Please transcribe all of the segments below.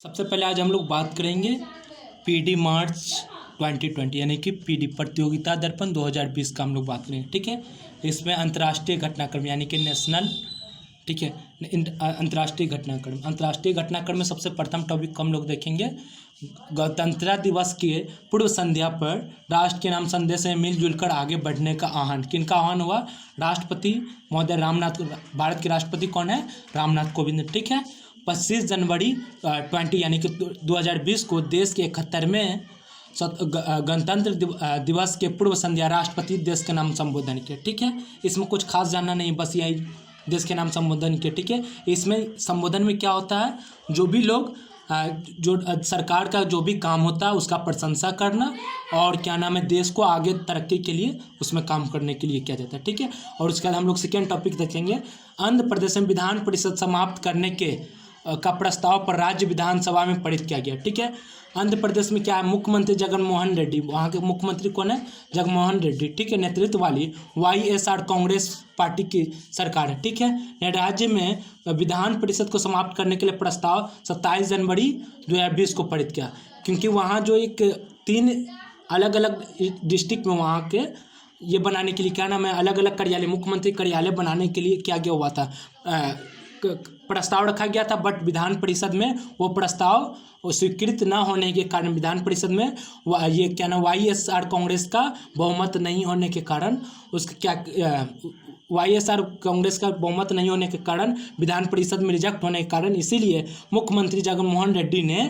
सबसे पहले आज हम लोग बात करेंगे पीडी मार्च 2020 यानी कि पीडी प्रतियोगिता दर्पण 2020 का हम लोग बात करेंगे। ठीक है, इसमें अंतर्राष्ट्रीय घटनाक्रम यानी कि नेशनल, ठीक है, अंतर्राष्ट्रीय घटनाक्रम में सबसे प्रथम टॉपिक हम लोग देखेंगे गणतंत्र दिवस के पूर्व संध्या पर राष्ट्र के नाम संदेश में मिलजुल कर आगे बढ़ने का आह्वान। किनका आह्वान हुआ? राष्ट्रपति महोदय रामनाथ, भारत के राष्ट्रपति कौन है? रामनाथ कोविंद। ठीक है, 25 जनवरी 20 यानी कि 2020 को देश के 71वें गणतंत्र दिवस के पूर्व संध्या राष्ट्रपति देश के नाम संबोधन किया। ठीक है, इसमें कुछ खास जानना नहीं, बस यही देश के नाम संबोधन किया। ठीक है, इसमें संबोधन में क्या होता है, जो भी लोग जो सरकार का जो भी काम होता है उसका प्रशंसा करना और क्या नाम है, देश को आगे तरक्की के लिए उसमें काम करने के लिए किया जाता है। ठीक है, और उसके बाद हम लोग सेकेंड टॉपिक देखेंगे आंध्र प्रदेश में विधान परिषद समाप्त करने का प्रस्ताव पर राज्य विधानसभा में पारित किया गया। ठीक है, आंध्र प्रदेश में क्या है, मुख्यमंत्री जगनमोहन रेड्डी, वहाँ के मुख्यमंत्री कौन है? जगनमोहन रेड्डी। ठीक है, नेतृत्व वाली YSR कांग्रेस पार्टी की सरकार है। ठीक है, राज्य में विधान परिषद को समाप्त करने के लिए प्रस्ताव 27 जनवरी 2020 को पारित किया, क्योंकि वहाँ जो एक 3 अलग अलग डिस्ट्रिक्ट में वहाँ के ये बनाने के लिए क्या नाम है, अलग अलग कार्यालय, मुख्यमंत्री कार्यालय बनाने के लिए क्या गया हुआ था, प्रस्ताव रखा गया था। बट विधान परिषद में वो प्रस्ताव स्वीकृत न होने के कारण विधान परिषद में ये क्या ना YSR कांग्रेस का बहुमत नहीं होने के कारण उसका क्या YSR कांग्रेस का बहुमत नहीं होने के कारण विधान परिषद में रिजेक्ट होने के कारण इसीलिए मुख्यमंत्री जगनमोहन रेड्डी ने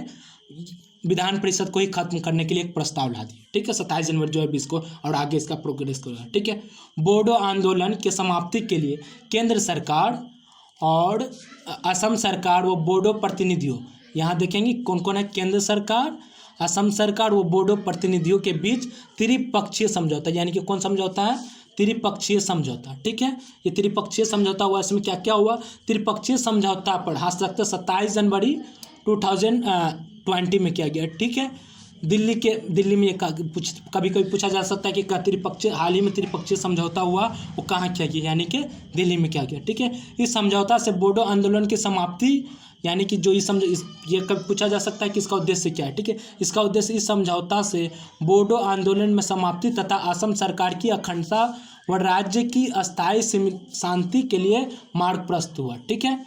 विधान परिषद को ही खत्म करने के लिए एक प्रस्ताव ला दिया। ठीक है, 27 जनवरी 2020 को, और आगे इसका प्रोग्रेस करेगा। ठीक है, बोडो आंदोलन के समाप्ति के लिए केंद्र सरकार और असम सरकार व बोडो प्रतिनिधियों, यहाँ देखेंगे कौन कौन है, केंद्र सरकार, असम सरकार व बोडो प्रतिनिधियों के बीच त्रिपक्षीय समझौता, यानी कि कौन समझौता है? त्रिपक्षीय समझौता। ठीक है, ये त्रिपक्षीय समझौता हुआ, इसमें क्या क्या हुआ? त्रिपक्षीय समझौता पर हस्ताक्षर 27 जनवरी 2020 में किया गया। ठीक है, दिल्ली में कभी पूछा जा सकता है कि त्रिपक्षीय, हाल ही में त्रिपक्षीय समझौता हुआ वो कहाँ किया गया, यानी कि दिल्ली में किया गया। ठीक है, इस समझौता से बोडो आंदोलन की समाप्ति, यानी कि जो ये कभी पूछा जा सकता है कि इसका उद्देश्य क्या है। ठीक है, इसका उद्देश्य इस समझौता से बोडो आंदोलन में समाप्ति तथा असम सरकार की अखंडता व राज्य की अस्थायी शांति के लिए मार्ग प्रशस्त हुआ। ठीक है,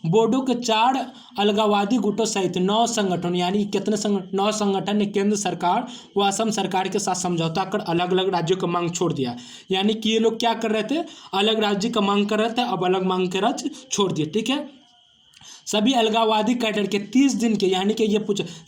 बोडो के 4 अलगाववादी गुटों सहित 9 संगठन, यानी कितने 9 संगठन ने केंद्र सरकार व असम सरकार के साथ समझौता कर अलग अलग राज्यों का मांग छोड़ दिया। यानी कि ये लोग क्या कर रहे थे, अलग राज्य का मांग कर रहे थे, अब अलग मांग के राज्य छोड़ दिए। ठीक है, सभी अलगाववादी कैडर के 30 दिन के, यानी कि ये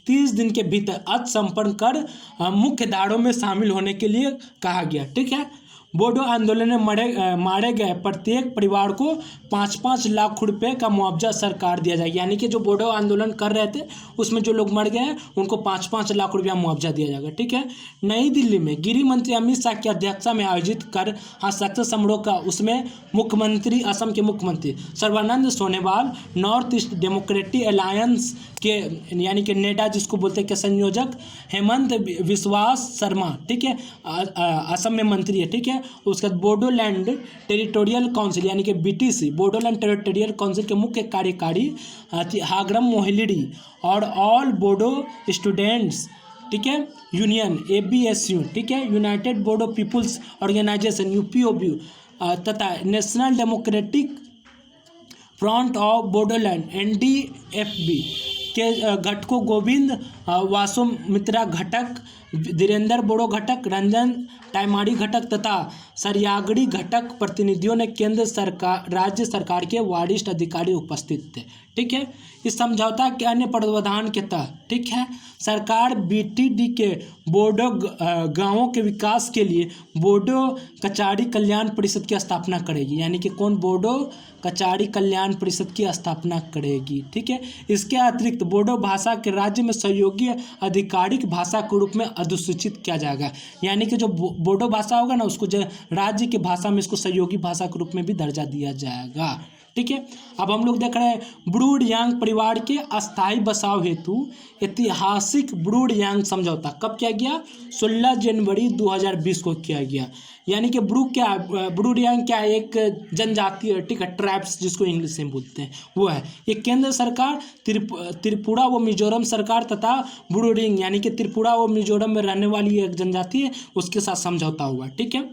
30 दिन के भीतर आत्मसमर्पण कर मुख्य धारों में शामिल होने के लिए कहा गया। ठीक है, बोडो आंदोलन में मारे गए प्रत्येक परिवार को 5-5 लाख रुपए का मुआवजा सरकार दिया जाएगा। यानी कि जो बोडो आंदोलन कर रहे थे उसमें जो लोग मर गए हैं उनको 5-5 लाख रुपया मुआवजा दिया जाएगा। ठीक है, नई दिल्ली में गृह मंत्री अमित शाह की अध्यक्षता में आयोजित कर हस्ताक्षर समारोह का, उसमें मुख्यमंत्री, असम के मुख्यमंत्री Sarbananda Sonowal, north east democratic alliance के यानी कि नेडा जिसको बोलते हैं, के संयोजक हेमंत विश्वास शर्मा, ठीक है, असम में मंत्री है। ठीक है, उसके बाद बोडोलैंड टेरिटोरियल काउंसिल यानी कि BTC, बोडोलैंड टेरिटोरियल काउंसिल के मुख्य कार्यकारी हाग्रम मोहिलिडी और ऑल बोडो स्टूडेंट्स, ठीक है, यूनियन ABSU, ठीक है, united Bodo peoples organisation UPOB तथा national democratic front of Bodoland NDFB के घटकों गोविंद वासुमित्रा घटक, धीरेन्द्र बोडो घटक, रंजन टाइमाड़ी घटक तथा सरियागड़ी घटक प्रतिनिधियों ने केंद्र सरकार, राज्य सरकार के वरिष्ठ अधिकारी उपस्थित थे। ठीक है, इस समझौता के अन्य प्रावधान के तहत, ठीक है, सरकार BTD के बोडो गांवों के विकास के लिए बोडो कचारी कल्याण परिषद की स्थापना करेगी। यानी कि कौन? बोडो कचारी कल्याण परिषद की स्थापना करेगी। ठीक है, इसके अतिरिक्त बोडो भाषा के राज्य में सहयोगी आधिकारिक भाषा के रूप में अधिसूचित किया जाएगा। यानी कि जो बोडो भाषा होगा ना, उसको जो राज्य की भाषा में इसको सहयोगी भाषा के रूप में भी दर्जा दिया जाएगा। ठीक है, अब हम लोग देख रहे हैं ब्रूड यांग परिवार के अस्थायी बसाव हेतु ऐतिहासिक ब्रूड यांग समझौता कब किया गया? 16 जनवरी 2020 को किया गया। यानी कि ब्रू क्या है, ब्रू रियांग क्या है, एक जनजाति है, ठीक है, ट्राइब्स जिसको इंग्लिश में बोलते हैं वो है। ये केंद्र सरकार, त्रिपुरा व मिजोरम सरकार तथा ब्रू रियांग यानी कि त्रिपुरा व मिजोरम में रहने वाली एक जनजाति है उसके साथ समझौता हुआ, ठीक है।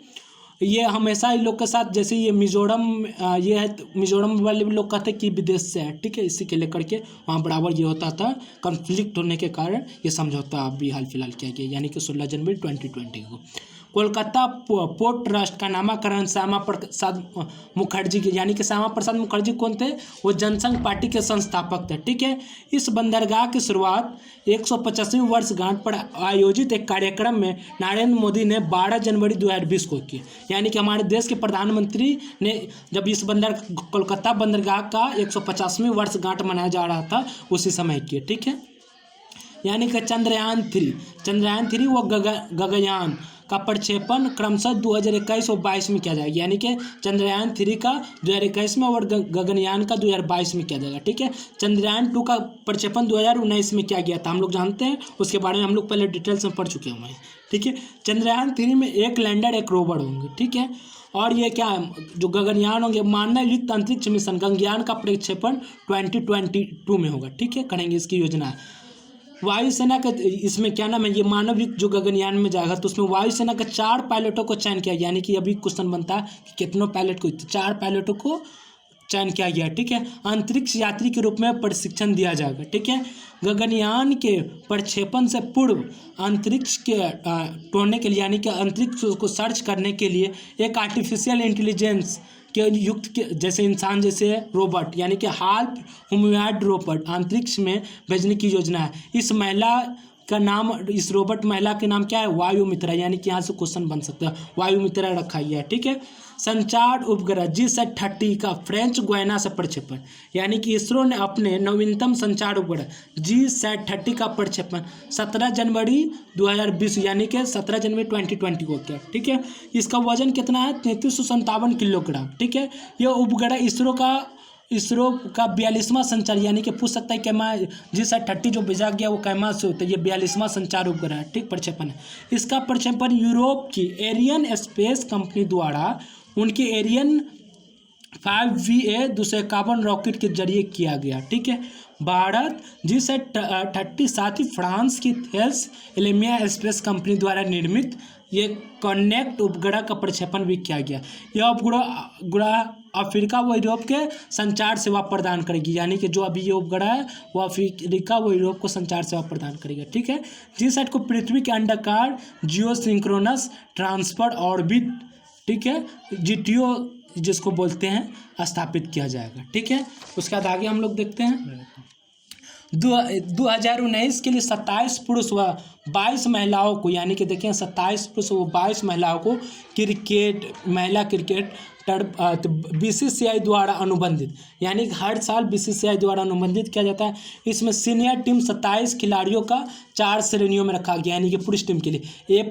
ये हमेशा इन लोग के साथ, जैसे ये मिजोरम ये है, मिजोरम वाले भी लोग कहते हैं कि विदेश से है, ठीक है, इसी के लेकर के वहाँ बराबर ये होता था, कॉन्फ्लिक्ट होने के कारण ये समझौता अभी हाल फिलहाल किया गया, यानी कि 16 जनवरी 2020 को। कोलकाता पोर्ट ट्रस्ट का नामकरण श्यामा प्रसाद मुखर्जी की, यानी कि श्यामा प्रसाद मुखर्जी कौन थे, वो जनसंघ पार्टी के संस्थापक थे, ठीक है। इस बंदरगाह की शुरुआत 150वीं वर्षगांठ पर आयोजित एक कार्यक्रम में नरेंद्र मोदी ने 12 जनवरी 2020 को की, यानी कि हमारे देश के प्रधानमंत्री ने जब इस कोलकाता बंदरगाह का 150वीं वर्षगांठ मनाया जा रहा था उसी समय की, ठीक है। यानी कि चंद्रयान 3 व गगनयान का प्रक्षेपण क्रमशः 2021 और 22 में किया जाएगा, यानी कि चंद्रयान 3 का 2021 में और गगनयान का 2022 में किया जाएगा, ठीक है। चंद्रयान 2 का प्रक्षेपण 2019 में किया गया था, हम लोग जानते हैं, उसके बारे में हम लोग पहले डिटेल्स में पढ़ चुके हैं, ठीक है। चंद्रयान 3 में एक लैंडर एक रोवर होंगे, ठीक है। और ये क्या है, जो गगनयान होंगे मानव युक्त अंतरिक्ष मिशन गगनयान का प्रक्षेपण 2022 में होगा, ठीक है, करेंगे, इसकी योजना है। वायुसेना का इसमें क्या नाम है, ये मानव युक्त जो गगनयान में जाएगा तो उसमें वायुसेना के 4 पायलटों को चयन किया, यानी कि अभी क्वेश्चन बनता है कि कितनों पायलट को, 4 पायलटों को चयन किया गया, ठीक है। अंतरिक्ष यात्री के रूप में प्रशिक्षण दिया जाएगा, ठीक है। गगनयान के प्रक्षेपण से पूर्व अंतरिक्ष के तोड़ने के लिए, यानी कि अंतरिक्ष को सर्च करने के लिए एक आर्टिफिशियल इंटेलिजेंस के युक्त के जैसे इंसान जैसे रोबोट, यानी कि हाल्फ ह्यूमनॉइड रोबोट अंतरिक्ष में भेजने की योजना है। इस महिला का नाम, इस रोबोट महिला के नाम क्या है, वायुमित्रा, यानी कि यहाँ से क्वेश्चन बन सकता है, वायुमित्रा रखा गया है, ठीक है। संचार उपग्रह GSAT-30 का फ्रेंच गुयाना से प्रक्षेपण, यानी कि इसरो ने अपने नवीनतम संचार उपग्रह GSAT-30 का प्रक्षेपण 17 जनवरी 2020 यानी कि 17 जनवरी 2020 को किया, ठीक है। इसका वजन कितना है, 3357 किलोग्राम, ठीक है। यह उपग्रह इसरो का 42वां संचार, यानी कि पूछ सकता है कैमा GSAT-30 जो भेजा गया वो कैमा से होता है, ये 42वां संचार उपग्रह है, ठीक, प्रक्षेपण है। इसका प्रक्षेपण यूरोप की एरियन स्पेस कंपनी द्वारा उनके एरियन 5VA 251 रॉकेट के जरिए किया गया, ठीक है। भारत GSAT-30 साथ ही फ्रांस की थेल्स एलेमिया स्पेस कंपनी द्वारा निर्मित ये कनेक्ट उपग्रह का प्रक्षेपण भी किया गया। यह उपग्रह अफ्रीका व यूरोप के संचार सेवा प्रदान करेगी, यानी कि जो अभी ये उपग्रह है वो अफ्रीका व यूरोप को संचार सेवा प्रदान करेगा, ठीक है। GSAT को पृथ्वी के अंडाकार जियो सिंक्रोनस ट्रांसफर ऑर्बिट, ठीक है, GTO जिसको बोलते हैं, स्थापित किया जाएगा, ठीक है। उसके बाद आगे हम लोग देखते हैं 2019 के लिए 27 पुरुष व 22 महिलाओं को, यानी कि देखिए 27 पुरुष व 22 महिलाओं को महिला क्रिकेट BCCI द्वारा अनुबंधित, यानी कि हर साल BCCI द्वारा अनुबंधित किया जाता है। इसमें सीनियर टीम 27 खिलाड़ियों का 4 श्रेणियों में रखा गया, यानी कि पुरुष टीम के लिए A+,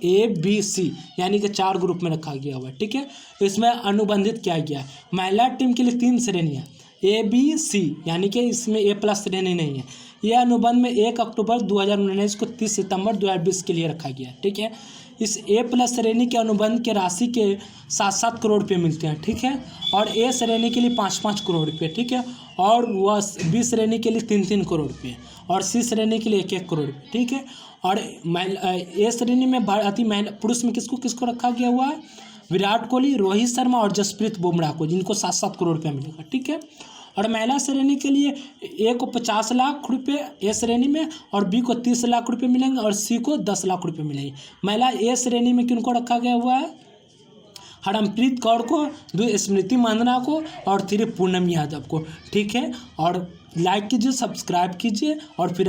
A, B, C, यानी कि 4 ग्रुप में रखा गया हुआ है, ठीक है। इसमें अनुबंधित किया गया है। महिला टीम के लिए 3 श्रेणियाँ A, B, C, यानी कि इसमें A+ श्रेणी नहीं है। यह अनुबंध में 1 अक्टूबर 2019 को 30 सितंबर 2020 के लिए रखा गया, ठीक है। इस A+ श्रेणी के अनुबंध के राशि के 7-7 करोड़ रुपये मिलते हैं, ठीक है। और A श्रेणी के लिए 5-5 करोड़ रुपये, ठीक है। और वह B श्रेणी के लिए 3-3 करोड़ रुपये और C श्रेणी के लिए 1-1 करोड़ रुपये, ठीक है। और A श्रेणी में भारतीय पुरुष में किसको रखा गया हुआ है, विराट कोहली, रोहित शर्मा और जसप्रीत बुमराह को, जिनको 7-7 करोड़ रुपये मिलेगा, ठीक है। और महिला श्रेणी के लिए A को 50 लाख रुपये A श्रेणी में, और B को 30 लाख रुपये मिलेंगे, और C को 10 लाख रुपये मिलेंगे। महिला A श्रेणी में किनको रखा गया हुआ है, हरमनप्रीत कौर को, 2 स्मृति मांदना को और 3 पूनम यादव को, ठीक है। और लाइक कीजिए, सब्सक्राइब कीजिए और फिर